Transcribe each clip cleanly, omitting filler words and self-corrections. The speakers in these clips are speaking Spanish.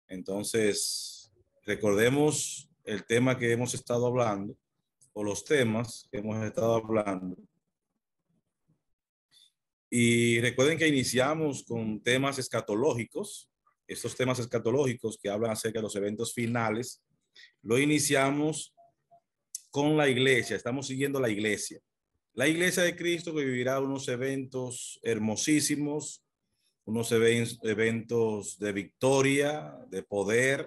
Entonces, recordemos el tema que hemos estado hablando, o los temas que hemos estado hablando. Y recuerden que iniciamos con temas escatológicos. Estos temas escatológicos que hablan acerca de los eventos finales, lo iniciamos con la iglesia. Estamos siguiendo la iglesia. La iglesia de Cristo, que vivirá unos eventos hermosísimos, unos eventos de victoria, de poder.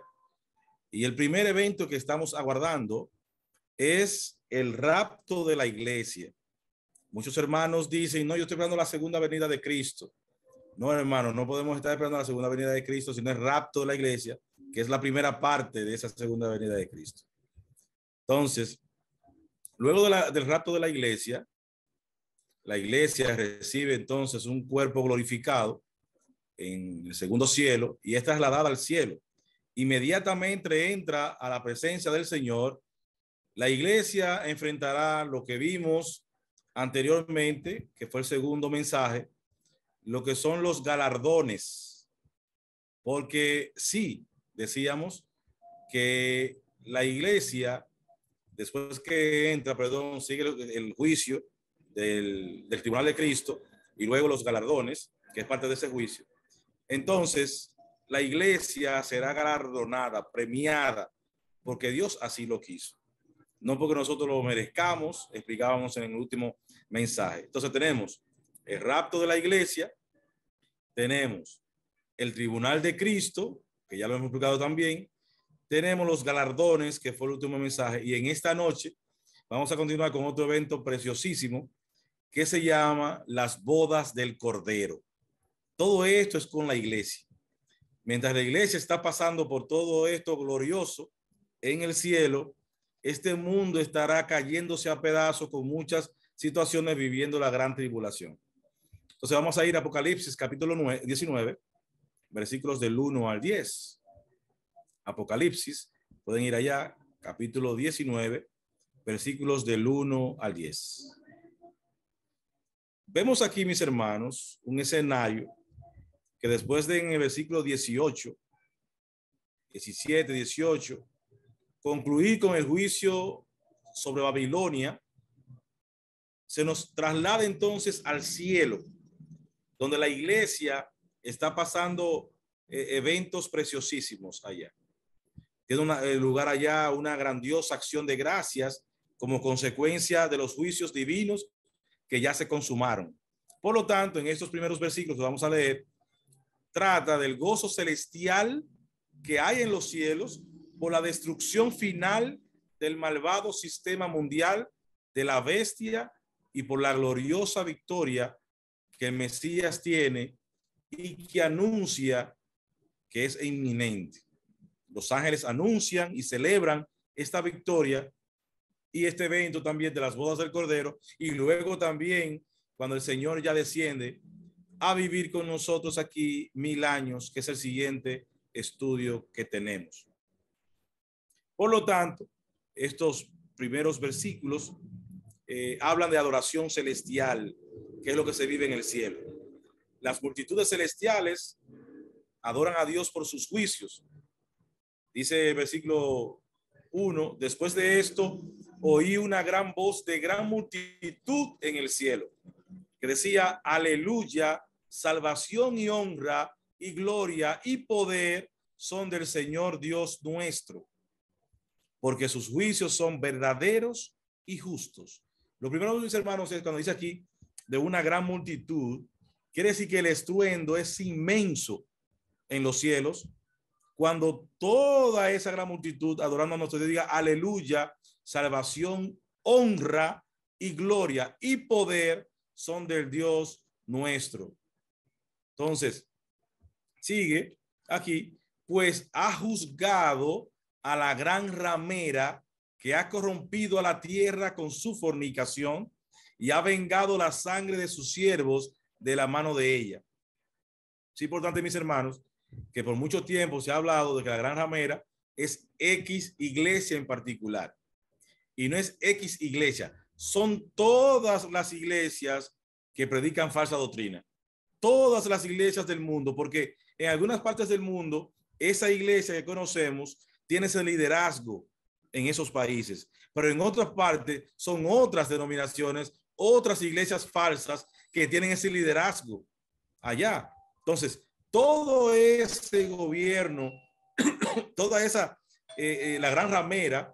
Y el primer evento que estamos aguardando es el rapto de la iglesia. Muchos hermanos dicen, no, yo estoy esperando la segunda venida de Cristo. No, hermano, no podemos estar esperando la segunda venida de Cristo, sino el rapto de la iglesia, que es la primera parte de esa segunda venida de Cristo. Entonces, luego del rapto de la iglesia recibe entonces un cuerpo glorificado en el segundo cielo y es trasladada al cielo. Inmediatamente entra a la presencia del Señor. La iglesia enfrentará lo que vimos anteriormente, que fue el segundo mensaje, lo que son los galardones. Porque sí, decíamos que la iglesia, después que entra, sigue el juicio del tribunal de Cristo y luego los galardones, que es parte de ese juicio. Entonces, la iglesia será galardonada, premiada, porque Dios así lo quiso. No porque nosotros lo merezcamos, explicábamos en el último mensaje. Entonces tenemos el rapto de la iglesia, tenemos el tribunal de Cristo, que ya lo hemos explicado también, tenemos los galardones, que fue el último mensaje, y en esta noche vamos a continuar con otro evento preciosísimo que se llama las bodas del Cordero. Todo esto es con la iglesia. Mientras la iglesia está pasando por todo esto glorioso en el cielo, este mundo estará cayéndose a pedazos con muchas situaciones viviendo la gran tribulación. Entonces vamos a ir a Apocalipsis capítulo 19, versículos del 1 al 10. Apocalipsis, pueden ir allá, capítulo 19, versículos del 1 al 10. Vemos aquí, mis hermanos, un escenario que después de en el versículo 18, 17, 18, concluir con el juicio sobre Babilonia, se nos traslada entonces al cielo, donde la iglesia está pasando eventos preciosísimos allá. Tiene lugar allá una grandiosa acción de gracias como consecuencia de los juicios divinos que ya se consumaron. Por lo tanto, en estos primeros versículos que vamos a leer, trata del gozo celestial que hay en los cielos por la destrucción final del malvado sistema mundial de la bestia y por la gloriosa victoria que el Mesías tiene y que anuncia que es inminente. Los ángeles anuncian y celebran esta victoria y este evento también de las bodas del Cordero, y luego también cuando el Señor ya desciende a vivir con nosotros aquí 1000 años, que es el siguiente estudio que tenemos. Por lo tanto, estos primeros versículos hablan de adoración celestial, que es lo que se vive en el cielo. Las multitudes celestiales adoran a Dios por sus juicios. Dice el versículo 1, después de esto oí una gran voz de gran multitud en el cielo, que decía, aleluya, salvación y honra y gloria y poder son del Señor Dios nuestro, porque sus juicios son verdaderos y justos. Lo primero, mis hermanos, es cuando dice aquí de una gran multitud, quiere decir que el estruendo es inmenso en los cielos. Cuando toda esa gran multitud adorando a nuestro Dios diga aleluya, salvación, honra y gloria y poder son del Dios nuestro. Entonces, sigue aquí, pues ha juzgado a la gran ramera que ha corrompido a la tierra con su fornicación y ha vengado la sangre de sus siervos de la mano de ella. Es importante, mis hermanos, que por mucho tiempo se ha hablado de que la gran ramera es X iglesia en particular. Y no es X iglesia. son todas las iglesias que predican falsa doctrina. Todas las iglesias del mundo, porque en algunas partes del mundo, esa iglesia que conocemos tiene ese liderazgo en esos países, pero en otras partes son otras denominaciones, otras iglesias falsas que tienen ese liderazgo allá. Entonces, todo ese gobierno, toda esa, la gran ramera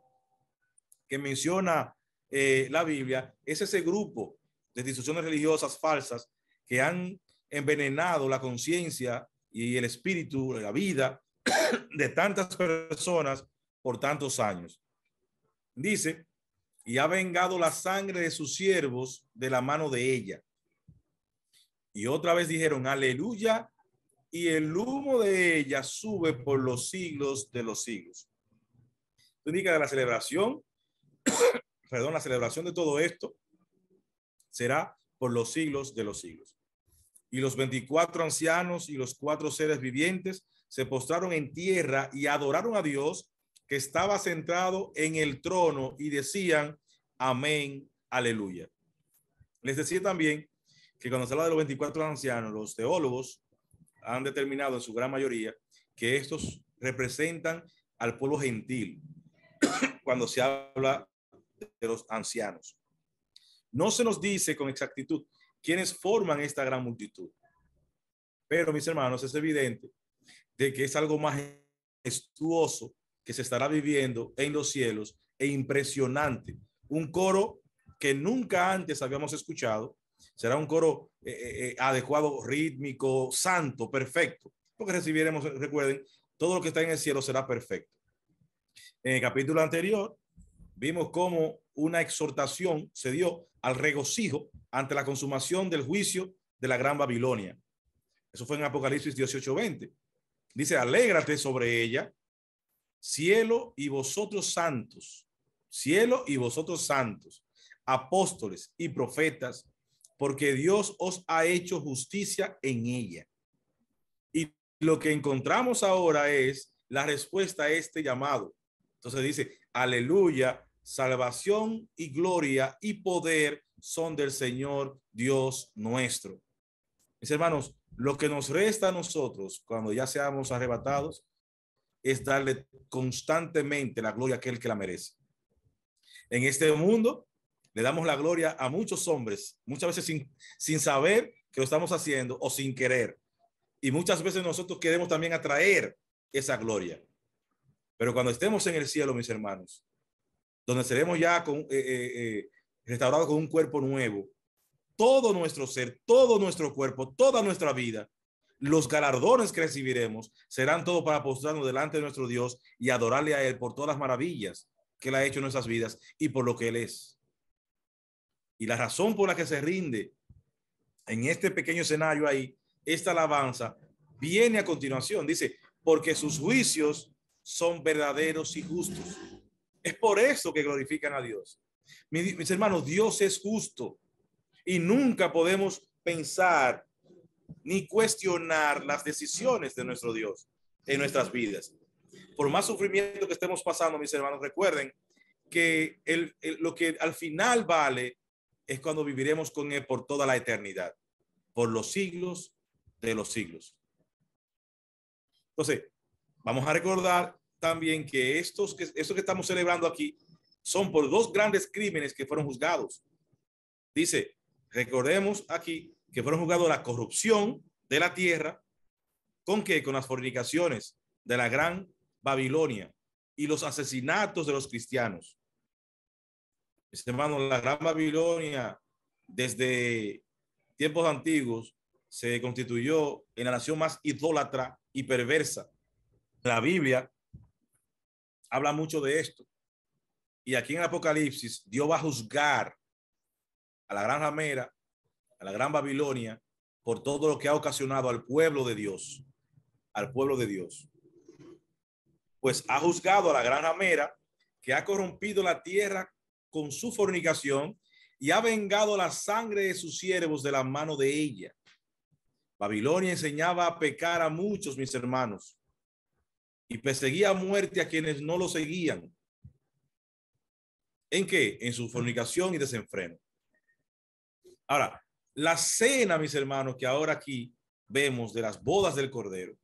que menciona la Biblia, es ese grupo de instituciones religiosas falsas que han envenenado la conciencia y el espíritu, la vida de tantas personas por tantos años. Dice, y ha vengado la sangre de sus siervos de la mano de ella. Y otra vez dijeron, aleluya, y el humo de ella sube por los siglos de los siglos. Indica que la celebración, perdón, la celebración de todo esto será por los siglos de los siglos. Y los 24 ancianos y los 4 seres vivientes se postraron en tierra y adoraron a Dios que estaba sentado en el trono y decían, amén, aleluya. Les decía también que cuando se habla de los 24 ancianos, los teólogos han determinado en su gran mayoría que estos representan al pueblo gentil cuando se habla de los ancianos. No se nos dice con exactitud quiénes forman esta gran multitud, pero mis hermanos, es evidente de que es algo majestuoso que se estará viviendo en los cielos e impresionante. Un coro que nunca antes habíamos escuchado. Será un coro adecuado, rítmico, santo, perfecto, porque recibiremos, recuerden, todo lo que está en el cielo será perfecto. En el capítulo anterior vimos cómo una exhortación se dio al regocijo ante la consumación del juicio de la gran Babilonia. Eso fue en Apocalipsis 18:20. Dice, alégrate sobre ella, cielo y vosotros santos, apóstoles y profetas, porque Dios os ha hecho justicia en ella. Y lo que encontramos ahora es la respuesta a este llamado. Entonces dice, aleluya, salvación y gloria y poder son del Señor Dios nuestro. Mis hermanos, lo que nos resta a nosotros cuando ya seamos arrebatados es darle constantemente la gloria a aquel que la merece. En este mundo le damos la gloria a muchos hombres, muchas veces sin saber que lo estamos haciendo o sin querer. Y muchas veces nosotros queremos también atraer esa gloria. Pero cuando estemos en el cielo, mis hermanos, donde seremos ya restaurados con un cuerpo nuevo, todo nuestro ser, todo nuestro cuerpo, toda nuestra vida, los galardones que recibiremos serán todo para postrarnos delante de nuestro Dios y adorarle a Él por todas las maravillas que Él ha hecho en nuestras vidas y por lo que Él es. Y la razón por la que se rinde en este pequeño escenario ahí, esta alabanza viene a continuación. Dice, porque sus juicios son verdaderos y justos. Es por eso que glorifican a Dios. Mis hermanos, Dios es justo y nunca podemos pensar ni cuestionar las decisiones de nuestro Dios en nuestras vidas. Por más sufrimiento que estemos pasando, mis hermanos, recuerden que lo que al final vale es cuando viviremos con Él por toda la eternidad, por los siglos de los siglos. Entonces, vamos a recordar también que estos que estamos celebrando aquí son por 2 grandes crímenes que fueron juzgados. Dice, recordemos aquí que fueron juzgados la corrupción de la tierra, ¿con qué? Con las fornicaciones de la gran Babilonia y los asesinatos de los cristianos. Mis hermanos, la gran Babilonia desde tiempos antiguos se constituyó en la nación más idólatra y perversa. La Biblia habla mucho de esto. Y aquí en el Apocalipsis, Dios va a juzgar a la gran ramera, a la gran Babilonia, por todo lo que ha ocasionado al pueblo de Dios. Al pueblo de Dios. Pues ha juzgado a la gran ramera que ha corrompido la tierra con su fornicación y ha vengado la sangre de sus siervos de la mano de ella. Babilonia enseñaba a pecar a muchos, mis hermanos, y perseguía a muerte a quienes no lo seguían. ¿En qué? En su fornicación y desenfreno. Ahora, la cena, mis hermanos, que ahora aquí vemos de las bodas del Cordero,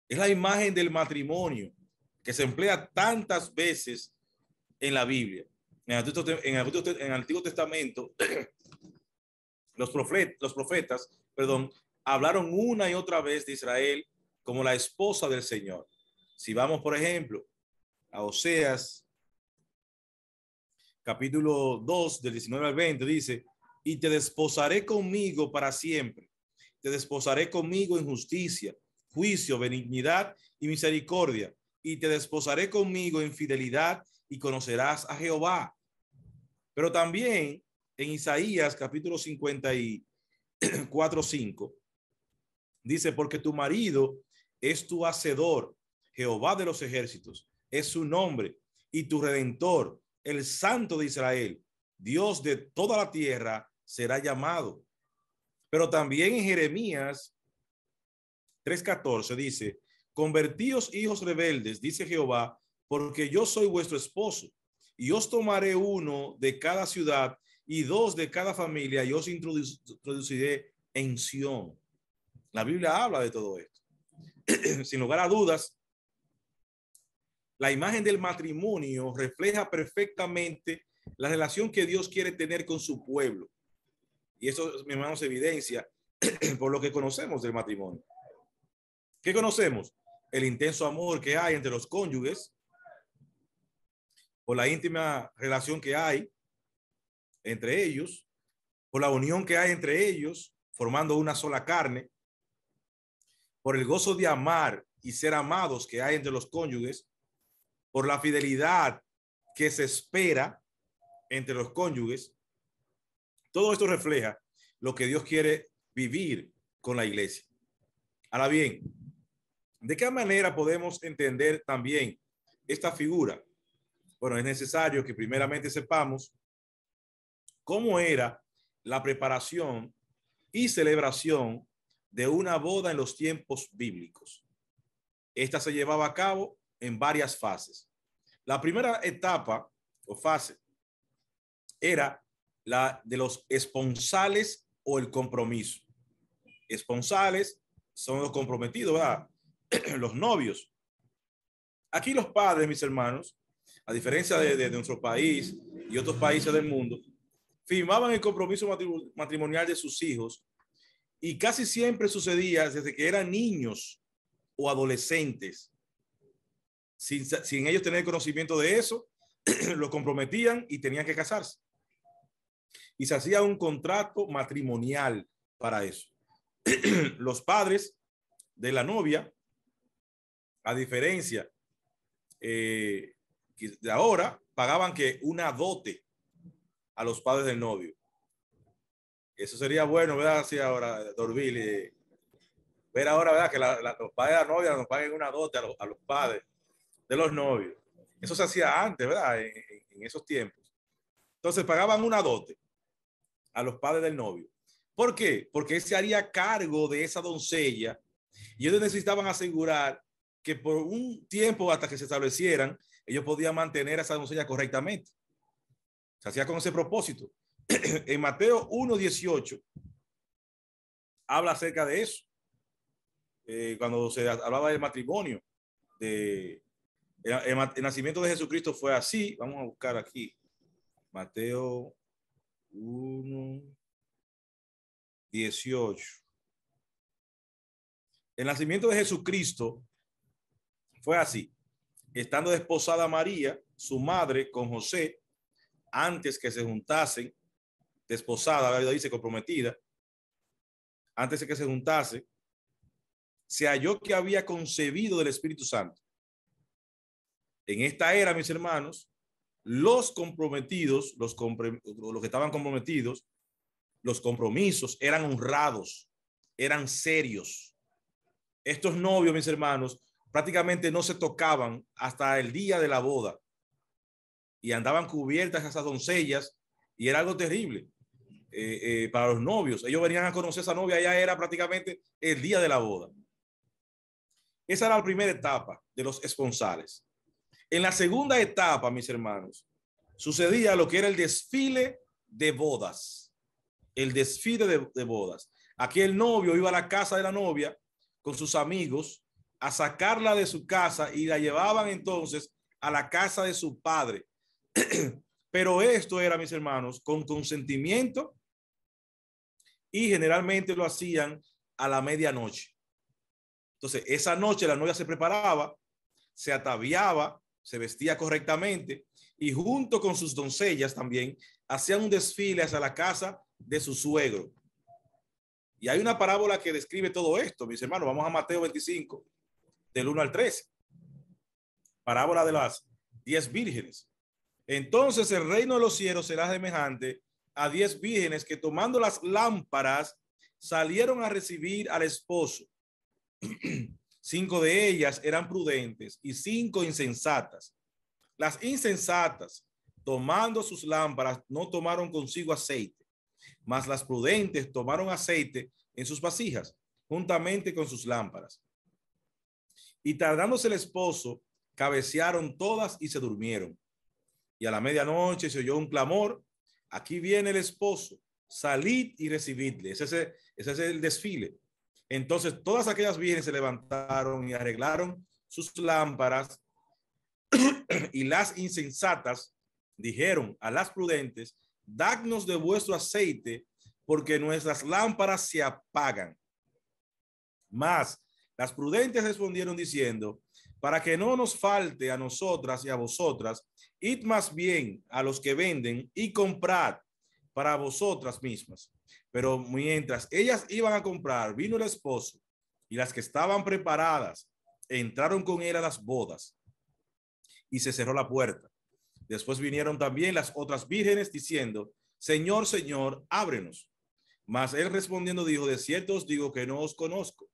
es la imagen del matrimonio que se emplea tantas veces en la Biblia. En el Antiguo Testamento, los profetas, perdón, hablaron una y otra vez de Israel como la esposa del Señor. Si vamos, por ejemplo, a Oseas, capítulo 2, del 19 al 20, dice, y te desposaré conmigo para siempre. Te desposaré conmigo en justicia, juicio, benignidad y misericordia. Y te desposaré conmigo en fidelidad y conocerás a Jehová. Pero también en Isaías, capítulo 54, 5, dice, porque tu marido es tu hacedor, Jehová de los ejércitos, es su nombre, y tu redentor, el Santo de Israel, Dios de toda la tierra, será llamado. Pero también en Jeremías 3:14 dice, convertíos hijos rebeldes, dice Jehová, porque yo soy vuestro esposo, y os tomaré uno de cada ciudad y dos de cada familia, y os introduciré en Sión. La Biblia habla de todo esto. Sin lugar a dudas, la imagen del matrimonio refleja perfectamente la relación que Dios quiere tener con su pueblo. Y eso, mi hermano, se evidencia por lo que conocemos del matrimonio. ¿Qué conocemos? El intenso amor que hay entre los cónyuges, por la íntima relación que hay entre ellos, por la unión que hay entre ellos, formando una sola carne, por el gozo de amar y ser amados que hay entre los cónyuges, por la fidelidad que se espera entre los cónyuges. Todo esto refleja lo que Dios quiere vivir con la iglesia. Ahora bien, ¿de qué manera podemos entender también esta figura? Bueno, es necesario que primeramente sepamos cómo era la preparación y celebración de una boda en los tiempos bíblicos. Esta se llevaba a cabo en varias fases. La primera etapa o fase era la de los esponsales o el compromiso. Esponsales son los comprometidos, ¿verdad? Los novios. Aquí los padres, mis hermanos, a diferencia de nuestro país y otros países del mundo, firmaban el compromiso matrimonial de sus hijos y casi siempre sucedía desde que eran niños o adolescentes. Sin ellos tener conocimiento de eso, los comprometían y tenían que casarse. Y se hacía un contrato matrimonial para eso. Los padres de la novia, a diferencia de ahora, pagaban que una dote a los padres del novio. Eso sería bueno, ¿verdad? Así ahora, Dorville, ver ahora, ¿verdad? Que los padres de la novia nos paguen una dote a los padres de los novios. Eso se hacía antes, ¿verdad? En esos tiempos. Entonces pagaban una dote a los padres del novio. ¿Por qué? Porque él se haría cargo de esa doncella y ellos necesitaban asegurar que por un tiempo hasta que se establecieran, ellos podían mantener a esa doncella correctamente. Se hacía con ese propósito. En Mateo 1:18 habla acerca de eso. Cuando se hablaba del matrimonio, el nacimiento de Jesucristo fue así. Vamos a buscar aquí. Mateo 1:18. El nacimiento de Jesucristo fue así. Estando desposada María, su madre, con José, antes que se juntasen, desposada, la Biblia dice comprometida, antes de que se juntase, se halló que había concebido del Espíritu Santo. En esta era, mis hermanos, los comprometidos, los que estaban comprometidos, los compromisos eran honrados, eran serios. Estos novios, mis hermanos, prácticamente no se tocaban hasta el día de la boda y andaban cubiertas esas doncellas y era algo terrible para los novios. Ellos venían a conocer a esa novia, ya era prácticamente el día de la boda. Esa era la primera etapa de los esponsales. En la segunda etapa, mis hermanos, sucedía lo que era el desfile de bodas. El desfile de bodas. Aquí el novio iba a la casa de la novia con sus amigos a sacarla de su casa y la llevaban entonces a la casa de su padre. Pero esto era, mis hermanos, con consentimiento y generalmente lo hacían a la medianoche. Entonces, esa noche la novia se preparaba, se ataviaba, se vestía correctamente y junto con sus doncellas también hacían un desfile hacia la casa de su suegro. Y hay una parábola que describe todo esto, mis hermanos. Vamos a Mateo 25, del 1 al 13. Parábola de las 10 vírgenes. Entonces el reino de los cielos será semejante a 10 vírgenes que tomando las lámparas salieron a recibir al esposo. 5 de ellas eran prudentes y 5 insensatas. Las insensatas, tomando sus lámparas, no tomaron consigo aceite, mas las prudentes tomaron aceite en sus vasijas, juntamente con sus lámparas. Y tardándose el esposo, cabecearon todas y se durmieron. Y a la medianoche se oyó un clamor: aquí viene el esposo, salid y recibidle. Ese es el desfile. Entonces todas aquellas vírgenes se levantaron y arreglaron sus lámparas, y las insensatas dijeron a las prudentes: dadnos de vuestro aceite, porque nuestras lámparas se apagan. Mas las prudentes respondieron diciendo: para que no nos falte a nosotras y a vosotras, id más bien a los que venden y comprad para vosotras mismas. Pero mientras ellas iban a comprar, vino el esposo, y las que estaban preparadas entraron con él a las bodas, y se cerró la puerta. Después vinieron también las otras vírgenes diciendo: Señor, Señor, ábrenos. Mas él respondiendo dijo: de cierto os digo que no os conozco.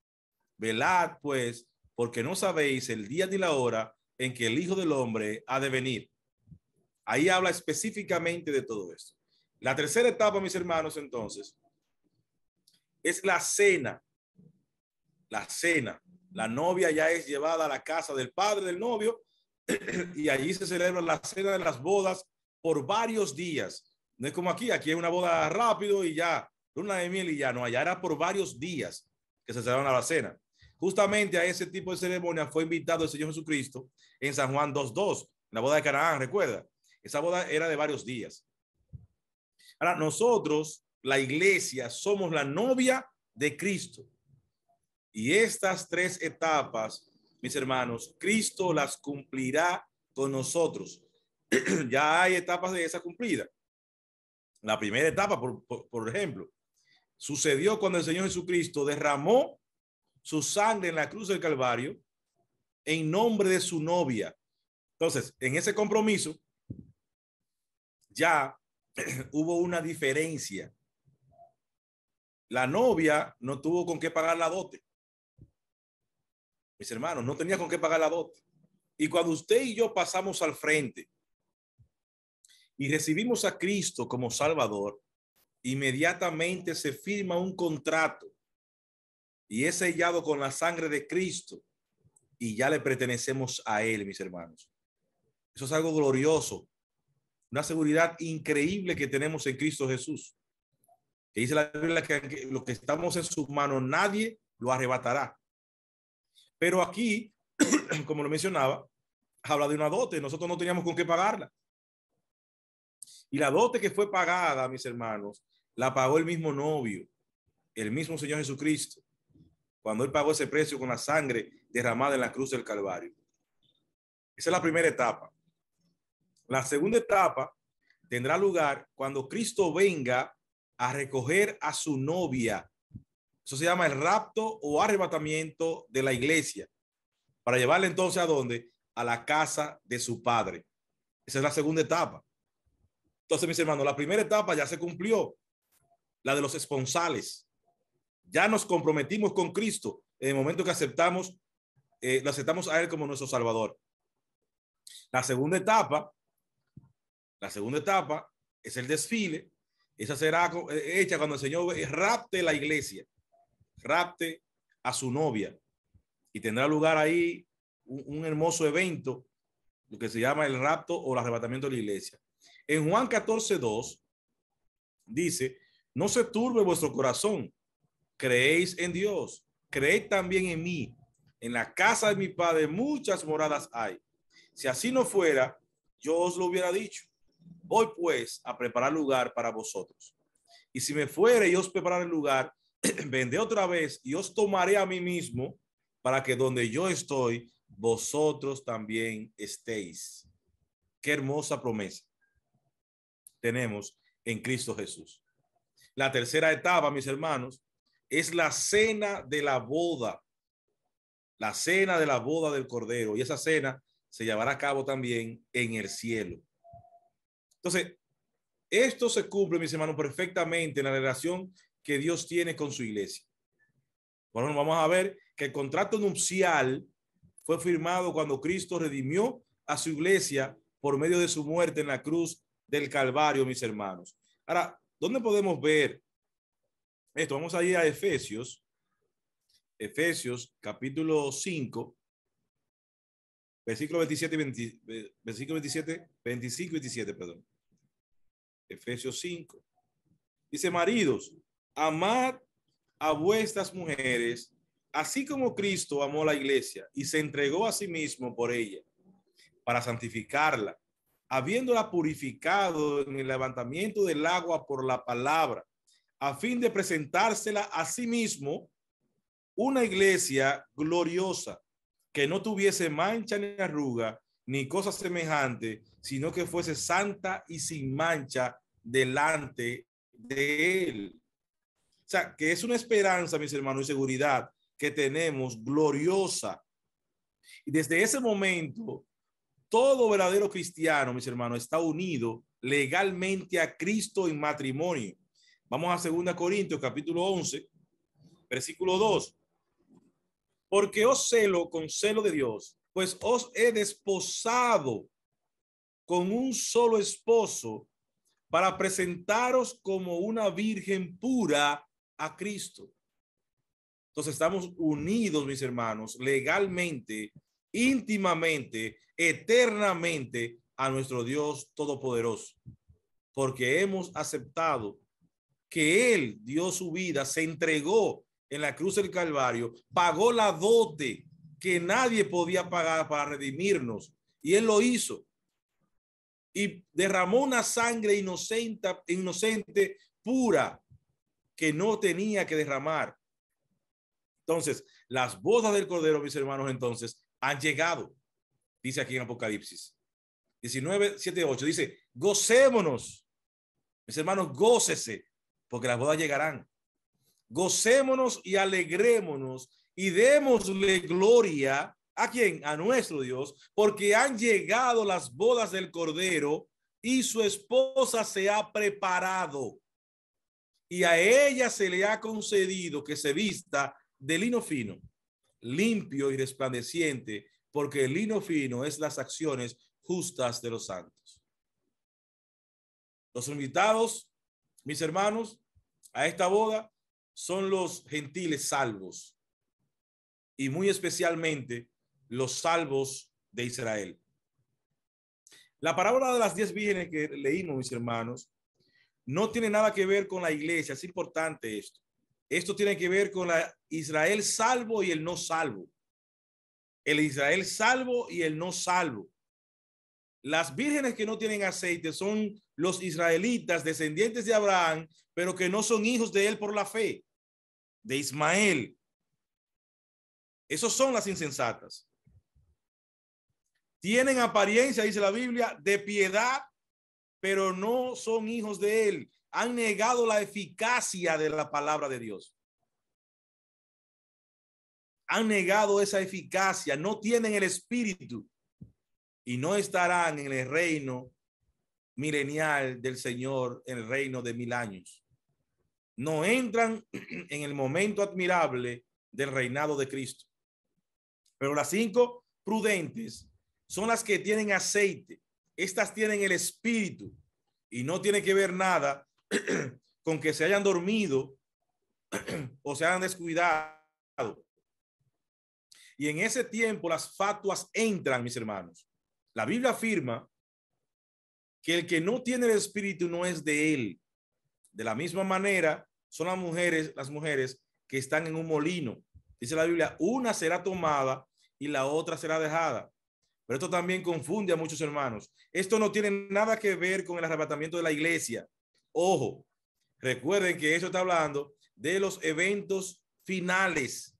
Velad pues, porque no sabéis el día ni la hora en que el Hijo del Hombre ha de venir. Ahí habla específicamente de todo esto. La tercera etapa, mis hermanos, entonces, es la cena. La cena. La novia ya es llevada a la casa del padre del novio y allí se celebra la cena de las bodas por varios días. No es como aquí es una boda rápido y ya, luna de miel y ya, no, allá era por varios días que se celebran la cena. Justamente a ese tipo de ceremonia fue invitado el Señor Jesucristo en San Juan 2:2, la boda de Canaán, recuerda. Esa boda era de varios días. Ahora, nosotros, la iglesia, somos la novia de Cristo. Y estas tres etapas, mis hermanos, Cristo las cumplirá con nosotros. Ya hay etapas de esa cumplida. La primera etapa, por ejemplo, sucedió cuando el Señor Jesucristo derramó su sangre en la cruz del Calvario en nombre de su novia. Entonces, en ese compromiso ya hubo una diferencia. La novia no tuvo con qué pagar la dote. Mis hermanos, no tenía con qué pagar la dote. Y cuando usted y yo pasamos al frente y recibimos a Cristo como Salvador, inmediatamente se firma un contrato y es sellado con la sangre de Cristo y ya le pertenecemos a Él, mis hermanos. Eso es algo glorioso, una seguridad increíble que tenemos en Cristo Jesús. Que dice la Biblia que lo que estamos en sus manos nadie lo arrebatará. Pero aquí, como lo mencionaba, habla de una dote. Nosotros no teníamos con qué pagarla. Y la dote que fue pagada, mis hermanos, la pagó el mismo novio, el mismo Señor Jesucristo, cuando Él pagó ese precio con la sangre derramada en la cruz del Calvario. Esa es la primera etapa. La segunda etapa tendrá lugar cuando Cristo venga a recoger a su novia. Eso se llama el rapto o arrebatamiento de la iglesia, para llevarle entonces ¿a dónde? A la casa de su padre. Esa es la segunda etapa. Entonces, mis hermanos, la primera etapa ya se cumplió, la de los esponsales. Ya nos comprometimos con Cristo en el momento que lo aceptamos a Él como nuestro Salvador. La segunda etapa es el desfile. Esa será hecha cuando el Señor rapte la iglesia, rapte a su novia, y tendrá lugar ahí un hermoso evento, lo que se llama el rapto o el arrebatamiento de la iglesia. En Juan 14:2 dice, no se turbe vuestro corazón, creéis en Dios, creed también en mí. En la casa de mi padre muchas moradas hay. Si así no fuera, yo os lo hubiera dicho. Voy pues a preparar lugar para vosotros. Y si me fuere y os preparar el lugar, vendré otra vez y os tomaré a mí mismo, para que donde yo estoy, vosotros también estéis. Qué hermosa promesa tenemos en Cristo Jesús. La tercera etapa, mis hermanos, es la cena de la boda. La cena de la boda del Cordero. Y esa cena se llevará a cabo también en el cielo. Entonces, esto se cumple, mis hermanos, perfectamente en la relación que Dios tiene con su iglesia. Bueno, vamos a ver que el contrato nupcial fue firmado cuando Cristo redimió a su iglesia por medio de su muerte en la cruz del Calvario, mis hermanos. Ahora, ¿dónde podemos ver esto? Vamos a ir a Efesios capítulo 5, versículo 27 versículo 27, 25 y 27, perdón. Efesios 5. Dice, maridos, amad a vuestras mujeres, así como Cristo amó a la iglesia y se entregó a sí mismo por ella, para santificarla, habiéndola purificado en el levantamiento del agua por la palabra, a fin de presentársela a sí mismo una iglesia gloriosa, que no tuviese mancha ni arruga, ni cosa semejante, sino que fuese santa y sin mancha delante de él. O sea, que es una esperanza, mis hermanos, y seguridad que tenemos gloriosa. Y desde ese momento, todo verdadero cristiano, mis hermanos, está unido legalmente a Cristo en matrimonio. Vamos a 2 Corintios, capítulo 11, versículo 2. Porque os celo con celo de Dios, pues os he desposado con un solo esposo para presentaros como una virgen pura a Cristo. Entonces estamos unidos, mis hermanos, legalmente, íntimamente, eternamente a nuestro Dios Todopoderoso, porque hemos aceptado que Él dio su vida, se entregó en la cruz del Calvario, pagó la dote que nadie podía pagar para redimirnos, y Él lo hizo. Y derramó una sangre inocente, pura, que no tenía que derramar. Entonces, las bodas del Cordero, mis hermanos, entonces, han llegado. Dice aquí en Apocalipsis 19, 7, 8, dice, gocémonos. Mis hermanos, gócese, porque las bodas llegarán. Gocémonos y alegrémonos y démosle gloria ¿a quién? A nuestro Dios, porque han llegado las bodas del Cordero y su esposa se ha preparado. Y a ella se le ha concedido que se vista de lino fino, limpio y resplandeciente, porque el lino fino es las acciones justas de los santos. Los invitados, mis hermanos, a esta boda son los gentiles salvos y muy especialmente los salvos de Israel. La parábola de las 10 vírgenes que leímos, mis hermanos, no tiene nada que ver con la iglesia. Es importante esto. Esto tiene que ver con la Israel salvo y el no salvo. El Israel salvo y el no salvo. Las vírgenes que no tienen aceite son los israelitas, descendientes de Abraham, pero que no son hijos de él por la fe, de Ismael. Esos son las insensatas. Tienen apariencia, dice la Biblia, de piedad, pero no son hijos de él. Han negado la eficacia de la palabra de Dios. Han negado esa eficacia, no tienen el espíritu y no estarán en el reino milenial del Señor, en el reino de 1000 años. No entran en el momento admirable del reinado de Cristo. Pero las 5 prudentes son las que tienen aceite. Estas tienen el espíritu y no tiene que ver nada con que se hayan dormido o se hayan descuidado. Y en ese tiempo las fatuas entran, mis hermanos. La Biblia afirma que el que no tiene el espíritu no es de él. De la misma manera son las mujeres que están en un molino. Dice la Biblia, una será tomada y la otra será dejada. Pero esto también confunde a muchos hermanos. Esto no tiene nada que ver con el arrebatamiento de la iglesia. Ojo, recuerden que eso está hablando de los eventos finales.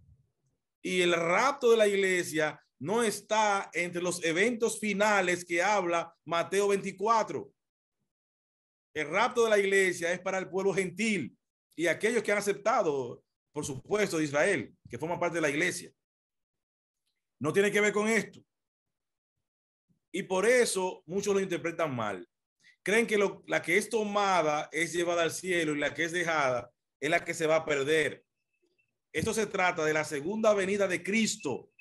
Y el rapto de la iglesia no está entre los eventos finales que habla Mateo 24. El rapto de la iglesia es para el pueblo gentil y aquellos que han aceptado, por supuesto, de Israel, que forman parte de la iglesia. No tiene que ver con esto. Y por eso muchos lo interpretan mal. Creen que la que es tomada es llevada al cielo y la que es dejada es la que se va a perder. Esto se trata de la segunda venida de Cristo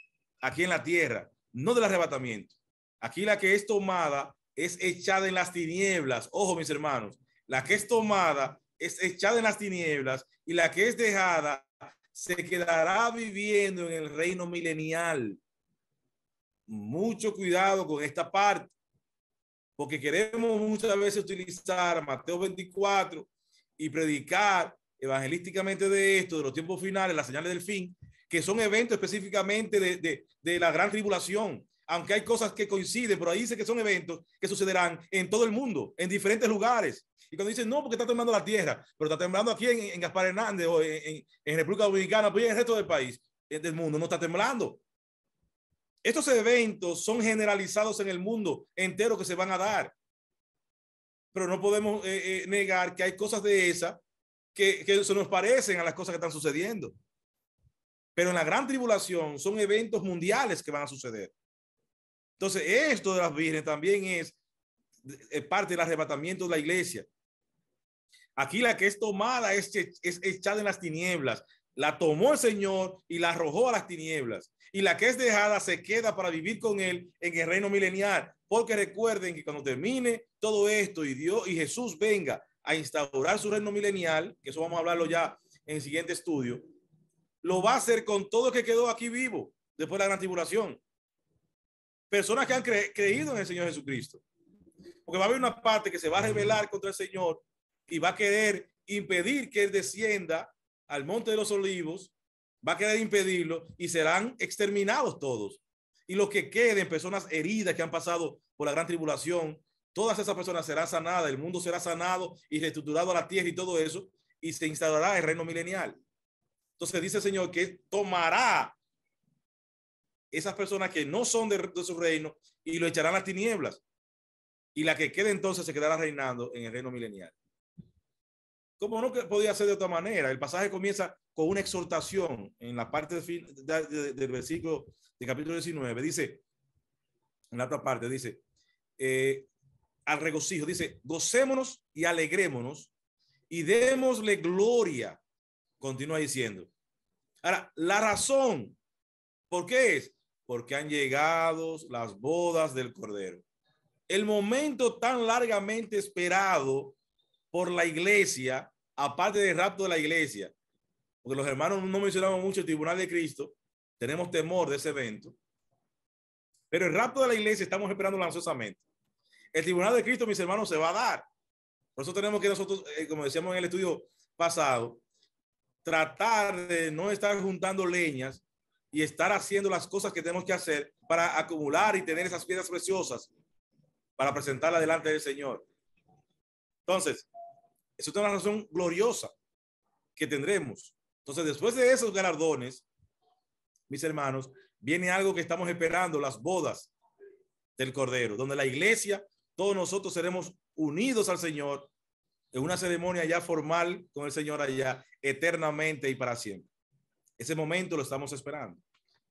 aquí en la tierra, no del arrebatamiento. Aquí la que es tomada es echada en las tinieblas. Ojo, mis hermanos, la que es tomada es echada en las tinieblas y la que es dejada se quedará viviendo en el reino milenial. Mucho cuidado con esta parte, porque queremos muchas veces utilizar Mateo 24 y predicar evangelísticamente de esto, de los tiempos finales, las señales del fin, que son eventos específicamente de la gran tribulación, aunque hay cosas que coinciden, pero ahí dice que son eventos que sucederán en todo el mundo, en diferentes lugares. Y cuando dicen, no, porque está temblando la tierra, pero está temblando aquí en Gaspar Hernández o en República Dominicana, pues en el resto del país, del mundo, no está temblando. Estos eventos son generalizados en el mundo entero que se van a dar. Pero no podemos negar que hay cosas de esas que se nos parecen a las cosas que están sucediendo. Pero en la gran tribulación son eventos mundiales que van a suceder. Entonces, esto de las vírgenes también es parte del arrebatamiento de la iglesia. Aquí la que es tomada es echada en las tinieblas. La tomó el Señor y la arrojó a las tinieblas. Y la que es dejada se queda para vivir con él en el reino milenial. Porque recuerden que cuando termine todo esto y Dios y Jesús venga a instaurar su reino milenial, que eso vamos a hablarlo ya en el siguiente estudio, lo va a hacer con todo el que quedó aquí vivo después de la gran tribulación. Personas que han creído en el Señor Jesucristo. Porque va a haber una parte que se va a rebelar contra el Señor y va a querer impedir que él descienda al monte de los olivos, va a querer impedirlo y serán exterminados todos. Y los que queden, personas heridas que han pasado por la gran tribulación, todas esas personas serán sanadas, el mundo será sanado y reestructurado a la tierra y todo eso, y se instaurará el reino milenial. Entonces dice el Señor que tomará esas personas que no son de su reino y lo echarán a las tinieblas. Y la que quede entonces se quedará reinando en el reino milenial. ¿Cómo no podía ser de otra manera? El pasaje comienza con una exhortación en la parte del versículo del capítulo 19. Dice, en la otra parte, dice, al regocijo, dice, gocémonos y alegrémonos y démosle gloria. Continúa diciendo. Ahora, la razón, ¿por qué es? Porque han llegado las bodas del Cordero. El momento tan largamente esperado por la iglesia, aparte del rapto de la iglesia, porque los hermanos no mencionamos mucho el tribunal de Cristo, tenemos temor de ese evento, pero el rapto de la iglesia estamos esperando ansiosamente. El tribunal de Cristo, mis hermanos, se va a dar. Por eso tenemos que nosotros, como decíamos en el estudio pasado, tratar de no estar juntando leñas y estar haciendo las cosas que tenemos que hacer para acumular y tener esas piedras preciosas para presentarla delante del Señor. Entonces, eso es una razón gloriosa que tendremos. Entonces, después de esos galardones, mis hermanos, viene algo que estamos esperando, las bodas del Cordero, donde la iglesia, todos nosotros seremos unidos al Señor en una ceremonia ya formal con el Señor allá eternamente y para siempre. Ese momento lo estamos esperando.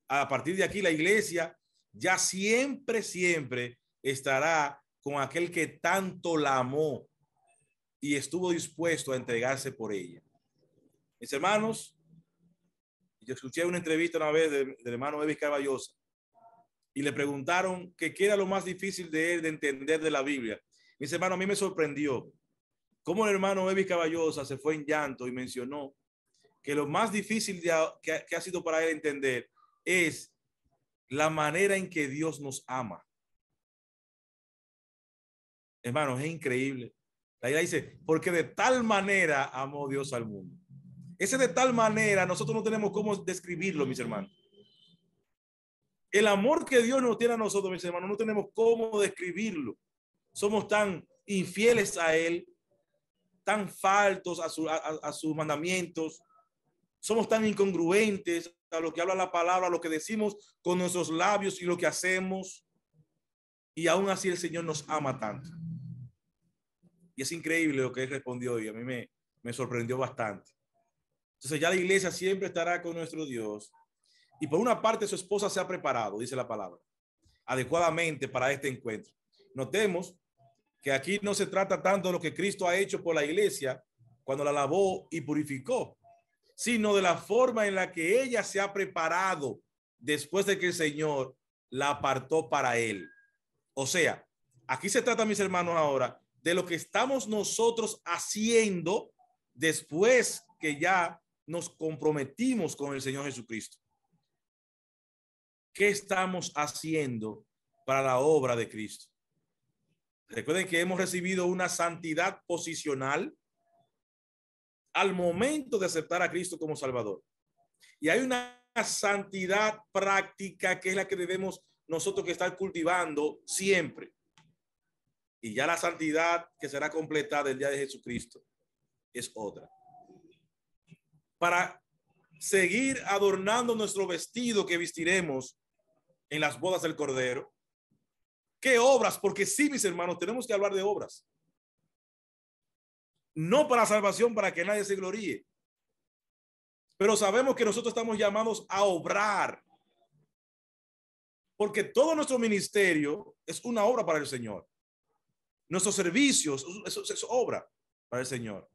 A partir de aquí, la iglesia ya siempre estará con aquel que tanto la amó y estuvo dispuesto a entregarse por ella. Mis hermanos, yo escuché una entrevista una vez del hermano Evis Caballosa y le preguntaron que qué era lo más difícil de él de entender de la Biblia. Mis hermanos, a mí me sorprendió cómo el hermano Evis Caballosa se fue en llanto y mencionó que lo más difícil que ha sido para él entender es la manera en que Dios nos ama. Hermanos, es increíble. La Biblia dice, porque de tal manera amó Dios al mundo. Ese de tal manera, nosotros no tenemos cómo describirlo, mis hermanos. El amor que Dios nos tiene a nosotros, mis hermanos, no tenemos cómo describirlo. Somos tan infieles a Él, tan faltos a sus mandamientos. Somos tan incongruentes a lo que habla la palabra, a lo que decimos con nuestros labios y lo que hacemos. Y aún así el Señor nos ama tanto. Y es increíble lo que Él respondió y a mí me sorprendió bastante. Entonces ya la iglesia siempre estará con nuestro Dios. Y por una parte su esposa se ha preparado, dice la palabra, adecuadamente para este encuentro. Notemos que aquí no se trata tanto de lo que Cristo ha hecho por la iglesia cuando la lavó y purificó, sino de la forma en la que ella se ha preparado después de que el Señor la apartó para Él. O sea, aquí se trata, mis hermanos, ahora de lo que estamos nosotros haciendo después que ya nos comprometimos con el Señor Jesucristo. ¿Qué estamos haciendo para la obra de Cristo? Recuerden que hemos recibido una santidad posicional al momento de aceptar a Cristo como Salvador. Y hay una santidad práctica que es la que debemos nosotros que estar cultivando siempre. Y ya la santidad que será completada el día de Jesucristo es otra. Para seguir adornando nuestro vestido que vestiremos en las bodas del Cordero. ¿Qué obras? Porque sí, mis hermanos, tenemos que hablar de obras. No para salvación, para que nadie se gloríe. Pero sabemos que nosotros estamos llamados a obrar. Porque todo nuestro ministerio es una obra para el Señor. Nuestros servicios es obra para el Señor.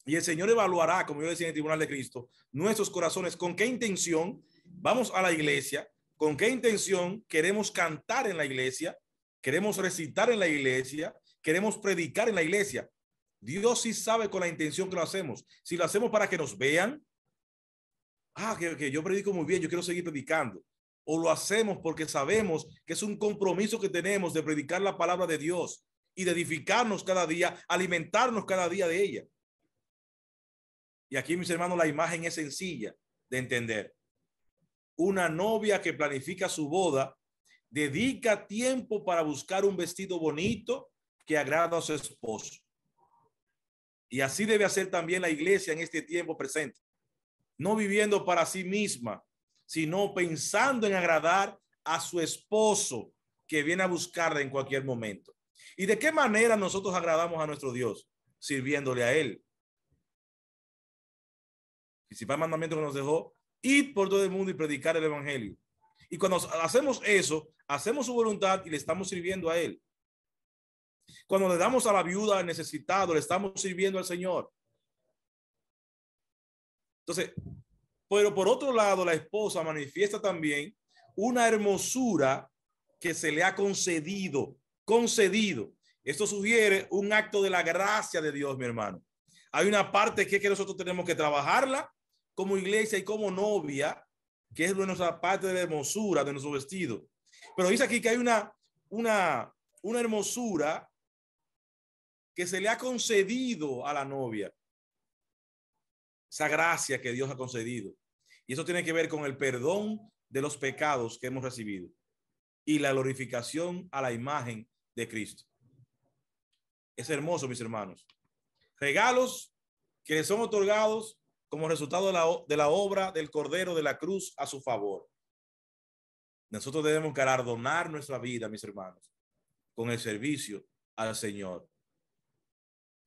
Y el Señor evaluará, como yo decía en el tribunal de Cristo, nuestros corazones, con qué intención vamos a la iglesia, con qué intención queremos cantar en la iglesia, queremos recitar en la iglesia, queremos predicar en la iglesia. Dios sí sabe con la intención que lo hacemos. Si lo hacemos para que nos vean, que yo predico muy bien, yo quiero seguir predicando. O lo hacemos porque sabemos que es un compromiso que tenemos de predicar la palabra de Dios y de edificarnos cada día, alimentarnos cada día de ella. Y aquí, mis hermanos, la imagen es sencilla de entender. Una novia que planifica su boda dedica tiempo para buscar un vestido bonito que agrada a su esposo. Y así debe hacer también la iglesia en este tiempo presente. No viviendo para sí misma, sino pensando en agradar a su esposo que viene a buscarla en cualquier momento. ¿Y de qué manera nosotros agradamos a nuestro Dios? Sirviéndole a Él. El principal mandamiento que nos dejó: ir por todo el mundo y predicar el evangelio. Y cuando hacemos eso, hacemos su voluntad y le estamos sirviendo a Él. Cuando le damos a la viuda, al necesitado, le estamos sirviendo al Señor. Entonces, pero por otro lado, la esposa manifiesta también una hermosura que se le ha concedido. Esto sugiere un acto de la gracia de Dios, mi hermano. Hay una parte que nosotros tenemos que trabajarla como iglesia y como novia, que es nuestra parte de la hermosura de nuestro vestido. Pero dice aquí que hay una hermosura que se le ha concedido a la novia. Esa gracia que Dios ha concedido. Y eso tiene que ver con el perdón de los pecados que hemos recibido y la glorificación a la imagen de Cristo. Es hermoso, mis hermanos. Regalos que le son otorgados como resultado de la obra del Cordero de la cruz a su favor. Nosotros debemos galardonar nuestra vida, mis hermanos, con el servicio al Señor.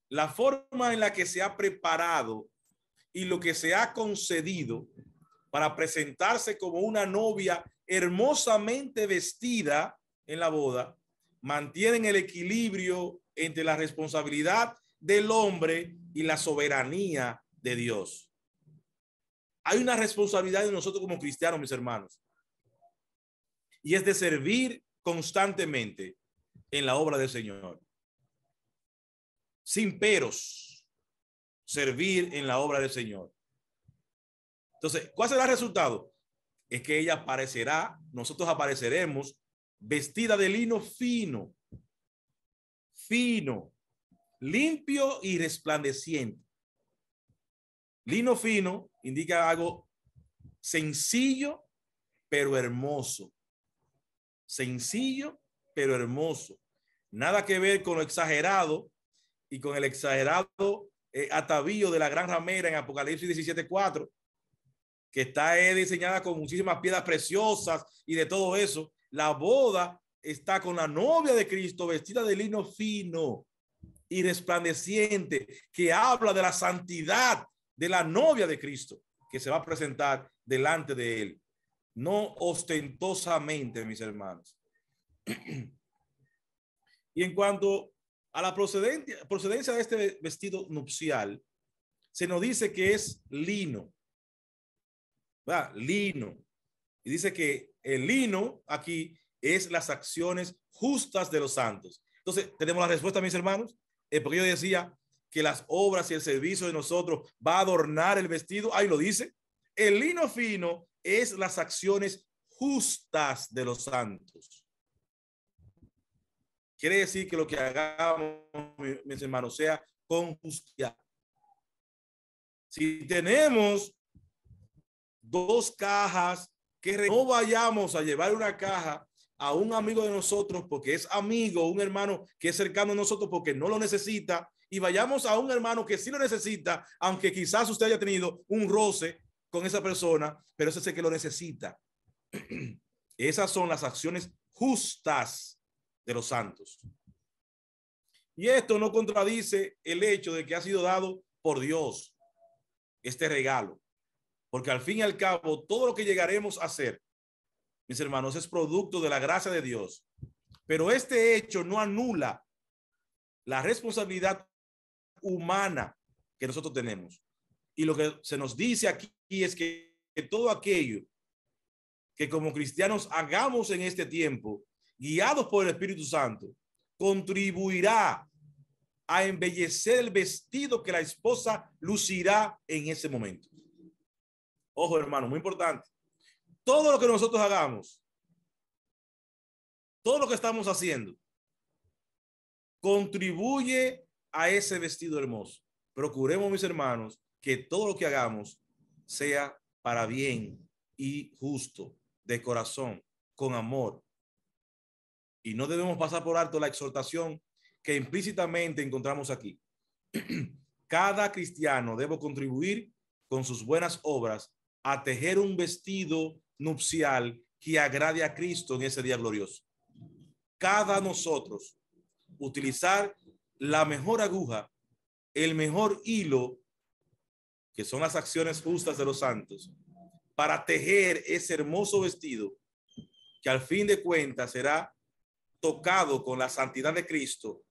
La forma en la que se ha preparado y lo que se ha concedido para presentarse como una novia hermosamente vestida en la boda, mantienen el equilibrio entre la responsabilidad del hombre y la soberanía de Dios. Hay una responsabilidad de nosotros como cristianos, mis hermanos, y es de servir constantemente en la obra del Señor. Sin peros, servir en la obra del Señor. Entonces, ¿cuál será el resultado? Es que ella aparecerá, nosotros apareceremos vestida de lino fino, fino, limpio y resplandeciente. Lino fino indica algo sencillo, pero hermoso. Sencillo, pero hermoso. Nada que ver con lo exagerado y con el exagerado atavío de la gran ramera en Apocalipsis 17:4, que está diseñada con muchísimas piedras preciosas y de todo eso. La boda está con la novia de Cristo vestida de lino fino y resplandeciente, que habla de la santidad de la novia de Cristo, que se va a presentar delante de él, no ostentosamente, mis hermanos. Y en cuanto a la procedencia de este vestido nupcial, se nos dice que es lino, ¿verdad? Lino. Y dice que el lino aquí es las acciones justas de los santos. Entonces, tenemos la respuesta, mis hermanos, porque yo decía que las obras y el servicio de nosotros va a adornar el vestido. Ahí lo dice. El lino fino es las acciones justas de los santos. Quiere decir que lo que hagamos, mis hermanos, sea con justicia. Si tenemos dos cajas, que no vayamos a llevar una caja a un amigo de nosotros porque es amigo, un hermano que es cercano a nosotros porque no lo necesita, y vayamos a un hermano que sí lo necesita, aunque quizás usted haya tenido un roce con esa persona, pero ese es el que lo necesita. Esas son las acciones justas de los santos. Y esto no contradice el hecho de que ha sido dado por Dios este regalo, porque al fin y al cabo todo lo que llegaremos a hacer, mis hermanos, es producto de la gracia de Dios. Pero este hecho no anula la responsabilidad humana que nosotros tenemos. Y lo que se nos dice aquí es que todo aquello que como cristianos hagamos en este tiempo, guiados por el Espíritu Santo, contribuirá a embellecer el vestido que la esposa lucirá en ese momento. Ojo, hermano, muy importante. Todo lo que nosotros hagamos, todo lo que estamos haciendo, contribuye a ese vestido hermoso. Procuremos, mis hermanos, que todo lo que hagamos sea para bien y justo, de corazón, con amor. Y no debemos pasar por alto la exhortación que implícitamente encontramos aquí. Cada cristiano debe contribuir con sus buenas obras a tejer un vestido nupcial que agrade a Cristo en ese día glorioso. Cada nosotros utilizar la mejor aguja, el mejor hilo, que son las acciones justas de los santos, para tejer ese hermoso vestido que al fin de cuentas será tocado con la santidad de Cristo,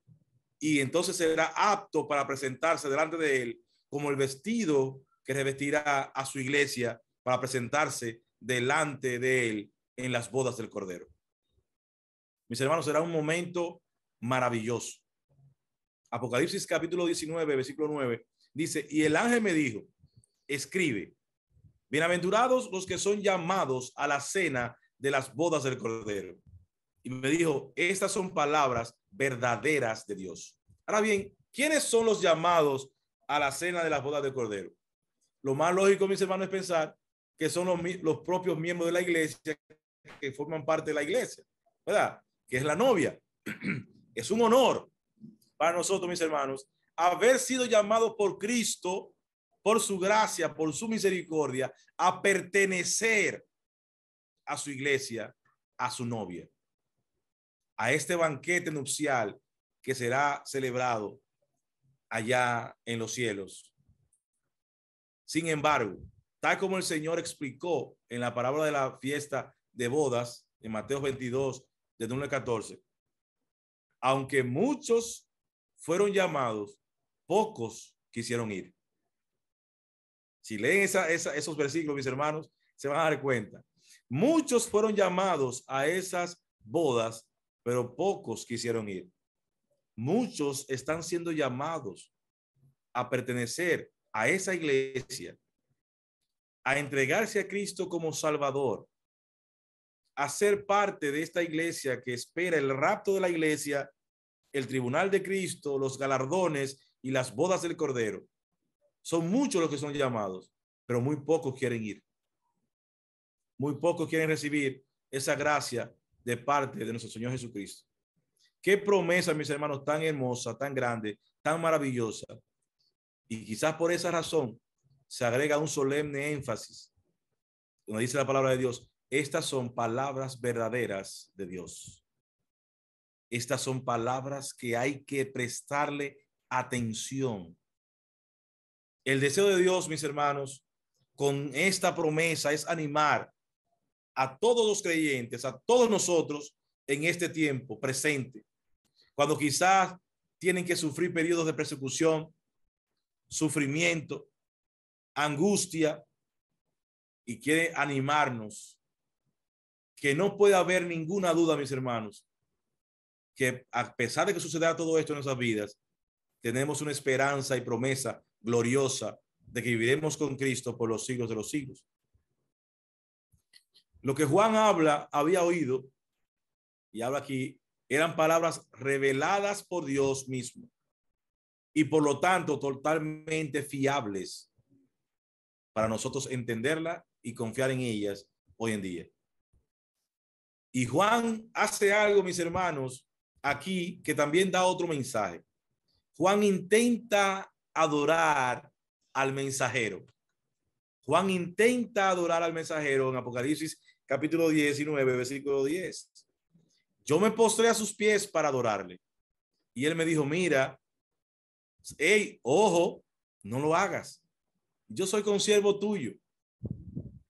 y entonces será apto para presentarse delante de él como el vestido que revestirá a su iglesia para presentarse delante de él en las bodas del Cordero. Mis hermanos, será un momento maravilloso. Apocalipsis capítulo 19, versículo 9, dice: y el ángel me dijo, escribe, bienaventurados los que son llamados a la cena de las bodas del Cordero. Y me dijo, estas son palabras verdaderas de Dios. Ahora bien, ¿quiénes son los llamados a la cena de las bodas del Cordero? Lo más lógico, mis hermanos, es pensar que son los propios miembros de la iglesia que forman parte de la iglesia, ¿verdad? Que es la novia. Es un honor para nosotros, mis hermanos, haber sido llamados por Cristo, por su gracia, por su misericordia, a pertenecer a su iglesia, a su novia, a este banquete nupcial que será celebrado allá en los cielos. Sin embargo, tal como el Señor explicó en la parábola de la fiesta de bodas en Mateo 22, desde 1 al 14, aunque muchos fueron llamados, pocos quisieron ir. Si leen esos versículos, mis hermanos, se van a dar cuenta. Muchos fueron llamados a esas bodas, pero pocos quisieron ir. Muchos están siendo llamados a pertenecer a esa iglesia, a entregarse a Cristo como Salvador, a ser parte de esta iglesia que espera el rapto de la iglesia el tribunal de Cristo, los galardones y las bodas del Cordero. Son muchos los que son llamados, pero muy pocos quieren ir. Muy pocos quieren recibir esa gracia de parte de nuestro Señor Jesucristo. Qué promesa, mis hermanos, tan hermosa, tan grande, tan maravillosa. Y quizás por esa razón se agrega un solemne énfasis. Como dice la palabra de Dios, estas son palabras verdaderas de Dios. Estas son palabras que hay que prestarle atención. El deseo de Dios, mis hermanos, con esta promesa es animar a todos los creyentes, a todos nosotros en este tiempo presente, cuando quizás tienen que sufrir periodos de persecución, sufrimiento, angustia, y quiere animarnos que no puede haber ninguna duda, mis hermanos, que a pesar de que suceda todo esto en nuestras vidas, tenemos una esperanza y promesa gloriosa de que viviremos con Cristo por los siglos de los siglos. Lo que Juan había oído y habla aquí, eran palabras reveladas por Dios mismo y por lo tanto totalmente fiables para nosotros entenderla y confiar en ellas hoy en día. Y Juan hace algo, mis hermanos, aquí que también da otro mensaje. Juan intenta adorar al mensajero. Juan intenta adorar al mensajero en Apocalipsis capítulo 19, versículo 10. Yo me postré a sus pies para adorarle. Y él me dijo, mira, hey, ojo, no lo hagas. Yo soy consiervo tuyo.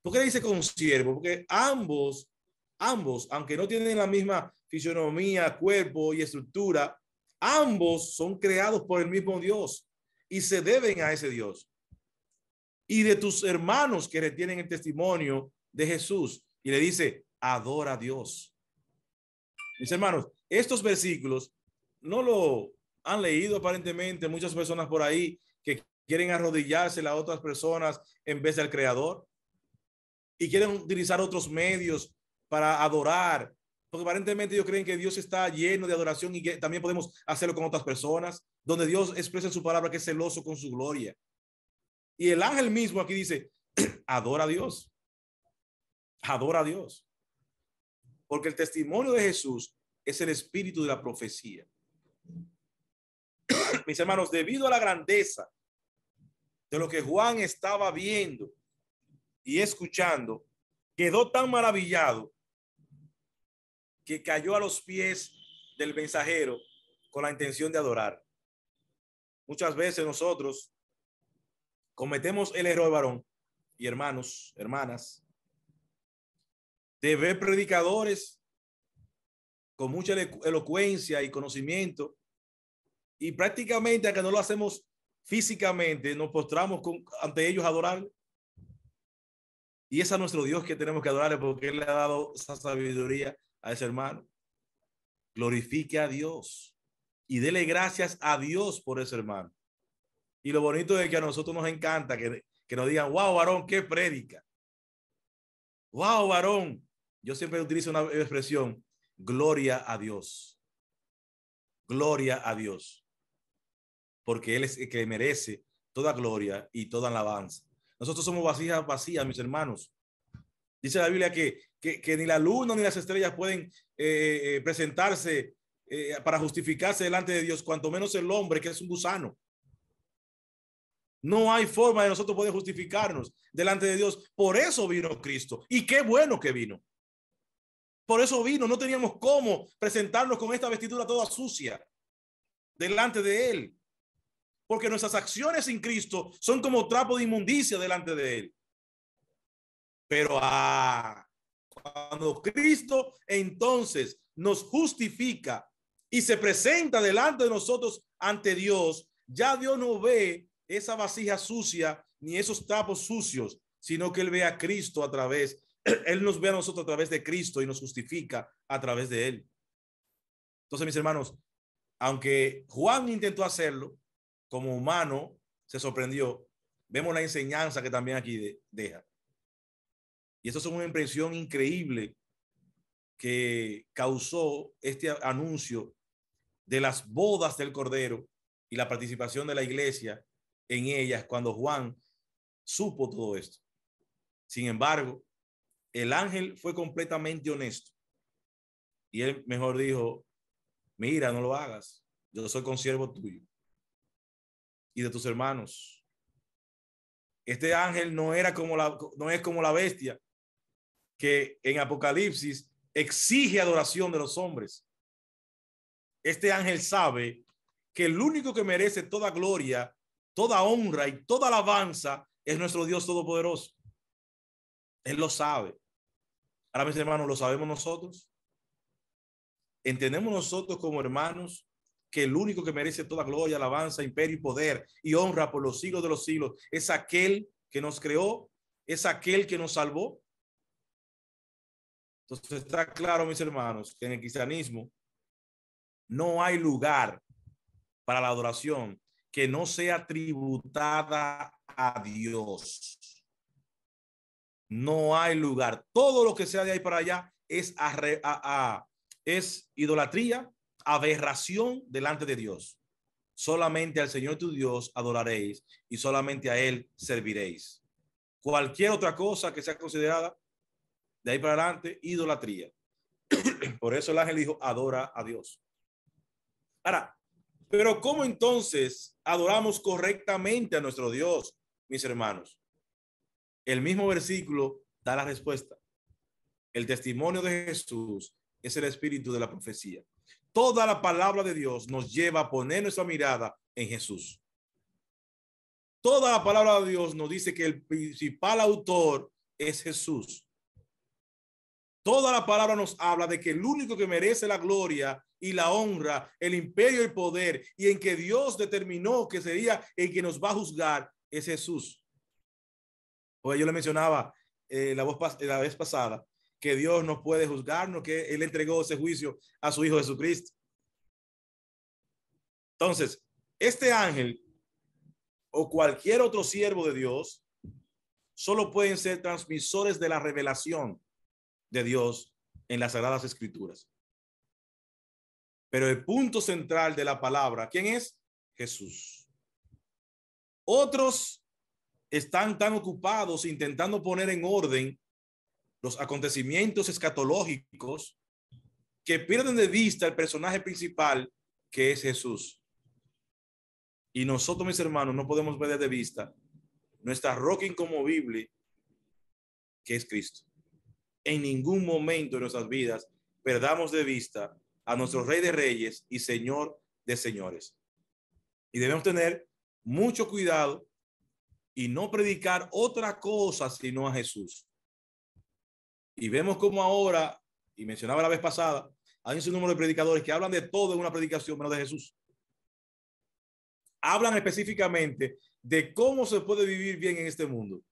¿Por qué dice consiervo? Porque ambos, aunque no tienen la misma fisionomía, cuerpo y estructura, ambos son creados por el mismo Dios y se deben a ese Dios. Y de tus hermanos que retienen el testimonio de Jesús. Y le dice, adora a Dios. Mis hermanos, estos versículos no lo han leído aparentemente muchas personas por ahí que quieren arrodillarse a otras personas en vez del Creador y quieren utilizar otros medios para adorar, porque aparentemente ellos creen que Dios está lleno de adoración y que también podemos hacerlo con otras personas, donde Dios expresa en su palabra que es celoso con su gloria. Y el ángel mismo aquí dice, adora a Dios, adora a Dios. Porque el testimonio de Jesús es el espíritu de la profecía. Mis hermanos, debido a la grandeza de lo que Juan estaba viendo y escuchando, quedó tan maravillado que cayó a los pies del mensajero con la intención de adorar. Muchas veces nosotros cometemos el error, varón y hermanos, hermanas, de ver predicadores con mucha elocuencia y conocimiento y prácticamente, aunque no lo hacemos físicamente, nos postramos ante ellos a adorar. Y es a nuestro Dios que tenemos que adorarle porque Él le ha dado esa sabiduría a ese hermano. Glorifique a Dios y dele gracias a Dios por ese hermano. Y lo bonito es que a nosotros nos encanta que nos digan, wow, varón, qué prédica. Wow, varón. Yo siempre utilizo una expresión, gloria a Dios. Gloria a Dios. Porque Él es el que merece toda gloria y toda alabanza. Nosotros somos vasijas vacías, mis hermanos. Dice la Biblia que ni la luna ni las estrellas pueden presentarse para justificarse delante de Dios, cuanto menos el hombre, que es un gusano. No hay forma de nosotros poder justificarnos delante de Dios. Por eso vino Cristo. Y qué bueno que vino. Por eso vino. No teníamos cómo presentarnos con esta vestidura toda sucia delante de Él. Porque nuestras acciones sin Cristo son como trapo de inmundicia delante de Él. Pero cuando Cristo entonces nos justifica y se presenta delante de nosotros ante Dios, ya Dios no ve esa vasija sucia ni esos trapos sucios, sino que Él ve a Cristo a través, Él nos ve a nosotros a través de Cristo y nos justifica a través de Él. Entonces, mis hermanos, aunque Juan intentó hacerlo, como humano se sorprendió, vemos la enseñanza que también aquí deja. Y eso es una impresión increíble que causó este anuncio de las bodas del Cordero y la participación de la iglesia en ellas cuando Juan supo todo esto. Sin embargo, el ángel fue completamente honesto y él mejor dijo, mira, no lo hagas, yo soy consiervo tuyo y de tus hermanos. Este ángel no es como la bestia que en Apocalipsis exige adoración de los hombres. Este ángel sabe que el único que merece toda gloria, toda honra y toda alabanza es nuestro Dios Todopoderoso. Él lo sabe. Ahora, mis hermanos, ¿lo sabemos nosotros? ¿Entendemos nosotros como hermanos que el único que merece toda gloria, alabanza, imperio y poder y honra por los siglos de los siglos es aquel que nos creó, es aquel que nos salvó? Entonces está claro, mis hermanos, que en el cristianismo no hay lugar para la adoración que no sea tributada a Dios. No hay lugar. Todo lo que sea de ahí para allá es, es idolatría, aberración delante de Dios. Solamente al Señor tu Dios adoraréis y solamente a Él serviréis. Cualquier otra cosa que sea considerada de ahí para adelante, idolatría. Por eso el ángel dijo, adora a Dios. Ahora, pero ¿cómo entonces adoramos correctamente a nuestro Dios, mis hermanos? El mismo versículo da la respuesta. El testimonio de Jesús es el espíritu de la profecía. Toda la palabra de Dios nos lleva a poner nuestra mirada en Jesús. Toda la palabra de Dios nos dice que el principal autor es Jesús. Toda la palabra nos habla de que el único que merece la gloria y la honra, el imperio y el poder, y en que Dios determinó que sería el que nos va a juzgar, es Jesús. Pues yo le mencionaba la vez pasada que Dios nos puede juzgarnos, que Él entregó ese juicio a su Hijo Jesucristo. Entonces, este ángel o cualquier otro siervo de Dios solo pueden ser transmisores de la revelación de Dios en las Sagradas Escrituras. Pero el punto central de la palabra, ¿quién es? Jesús. Otros están tan ocupados intentando poner en orden los acontecimientos escatológicos que pierden de vista el personaje principal, que es Jesús. Y nosotros, mis hermanos, no podemos perder de vista nuestra roca inconmovible, que es Cristo. En ningún momento de nuestras vidas perdamos de vista a nuestro Rey de Reyes y Señor de Señores. Y debemos tener mucho cuidado y no predicar otra cosa sino a Jesús. Y vemos como ahora, y mencionaba la vez pasada, hay un sinnúmero de predicadores que hablan de todo en una predicación menos de Jesús. Hablan específicamente de cómo se puede vivir bien en este mundo.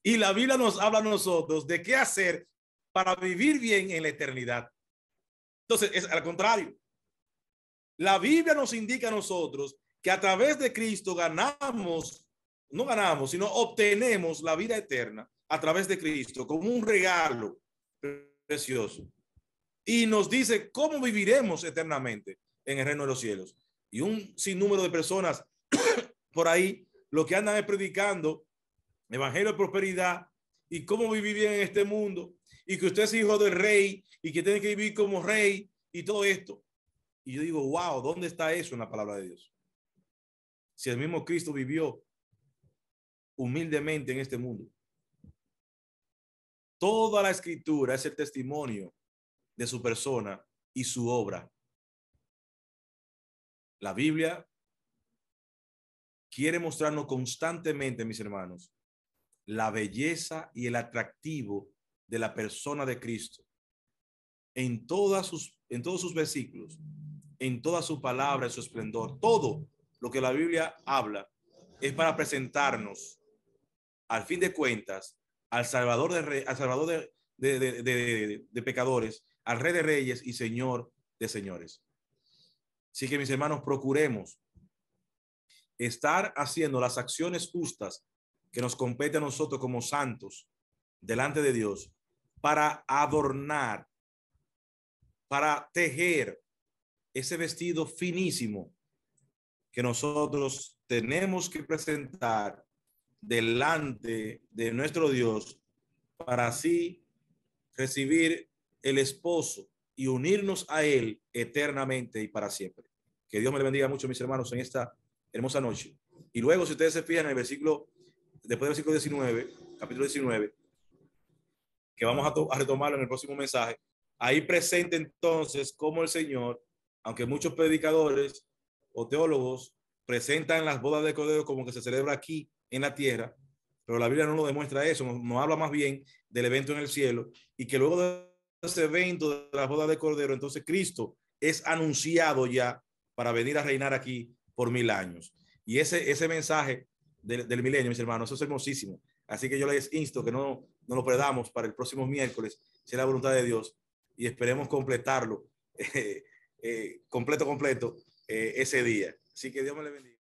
Y la Biblia nos habla a nosotros de qué hacer para vivir bien en la eternidad. Entonces, es al contrario. La Biblia nos indica a nosotros que a través de Cristo no ganamos, sino obtenemos la vida eterna a través de Cristo como un regalo precioso. Y nos dice cómo viviremos eternamente en el reino de los cielos. Y un sinnúmero de personas por ahí lo que andan es predicando evangelio de prosperidad y cómo vivir bien en este mundo y que usted es hijo del rey y que tiene que vivir como rey y todo esto. Y yo digo, wow, ¿dónde está eso en la palabra de Dios? Si el mismo Cristo vivió humildemente en este mundo. Toda la escritura es el testimonio de su persona y su obra. La Biblia quiere mostrarnos constantemente, mis hermanos, la belleza y el atractivo de la persona de Cristo en todos sus versículos, en toda su palabra, en su esplendor. Todo lo que la Biblia habla es para presentarnos, al fin de cuentas, al Salvador de pecadores, al Rey de Reyes y Señor de señores. Así que, mis hermanos, procuremos estar haciendo las acciones justas que nos compete a nosotros como santos delante de Dios para adornar, para tejer ese vestido finísimo que nosotros tenemos que presentar delante de nuestro Dios para así recibir el esposo y unirnos a él eternamente y para siempre. Que Dios me le bendiga mucho, mis hermanos, en esta hermosa noche. Y luego, si ustedes se fijan en el versículo, después del versículo 19, capítulo 19, que vamos a retomarlo en el próximo mensaje, ahí presenta entonces cómo el Señor, aunque muchos predicadores o teólogos presentan las bodas de Cordero como que se celebra aquí en la tierra, pero la Biblia no nos demuestra eso, nos habla más bien del evento en el cielo, y que luego de ese evento de las bodas de Cordero, entonces Cristo es anunciado ya para venir a reinar aquí por 1000 años. Y ese mensaje del milenio, mis hermanos, eso es hermosísimo. Así que yo les insto que no lo perdamos para el próximo miércoles, si es la voluntad de Dios, y esperemos completarlo, completo, ese día. Así que Dios me le bendiga.